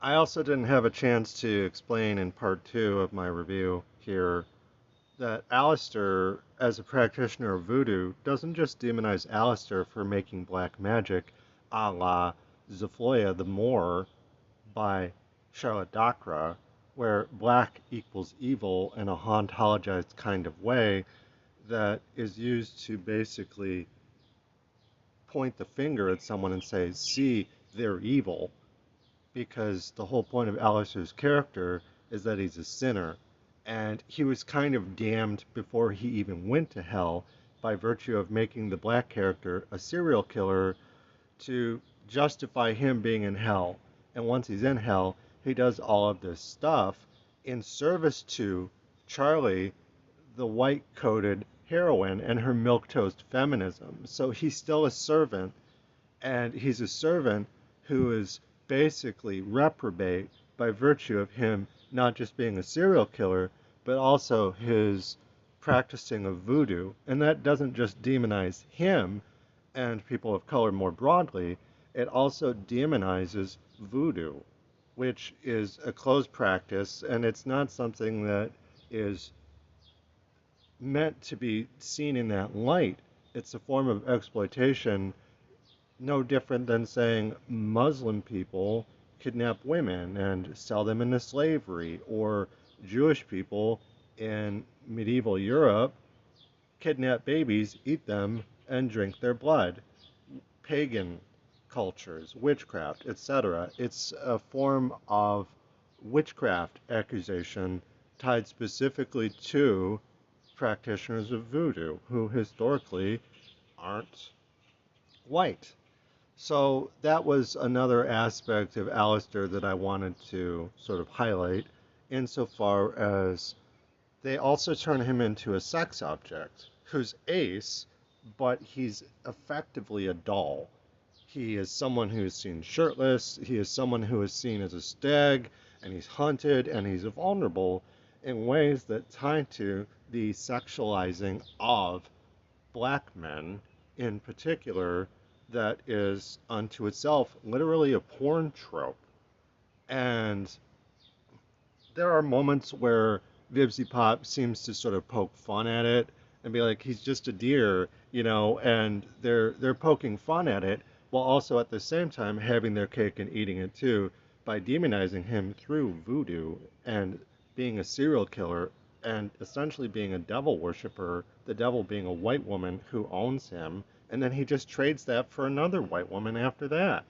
I also didn't have a chance to explain in part two of my review here that Alastor, as a practitioner of voodoo, doesn't just demonize Alastor for making black magic a la Zafloya the Moor by Charlotte Dacra, where black equals evil in a hauntologized kind of way that is used to basically point the finger at someone and say, see, they're evil, because the whole point of Alastor's character is that he's a sinner. And he was kind of damned before he even went to hell by virtue of making the black character a serial killer to justify him being in hell. And once he's in hell, he does all of this stuff in service to Charlie, the white coated heroine, and her milquetoast feminism. So he's still a servant, and he's a servant who is basically reprobate by virtue of him not just being a serial killer, but also his practicing of voodoo. And that doesn't just demonize him and people of color more broadly, it also demonizes voodoo, which is a closed practice, and it's not something that is meant to be seen in that light. It's a form of exploitation no different than saying Muslim people kidnap women and sell them into slavery, or Jewish people in medieval Europe kidnap babies, eat them, and drink their blood. Pagan cultures, witchcraft, etc. It's a form of witchcraft accusation tied specifically to practitioners of voodoo who historically aren't white. So that was another aspect of Alastor that I wanted to sort of highlight insofar as they also turn him into a sex object who's ace, but he's effectively a doll. He is someone who is seen shirtless, he is someone who is seen as a stag, and he's hunted, and he's vulnerable in ways that tie to the sexualizing of black men in particular that is unto itself literally a porn trope. And there are moments where Vibsy Pop seems to sort of poke fun at it and be like, he's just a deer, and they're poking fun at it while also at the same time having their cake and eating it too by demonizing him through voodoo and being a serial killer and essentially being a devil worshiper, the devil being a white woman who owns him, and then he just trades that for another white woman after that.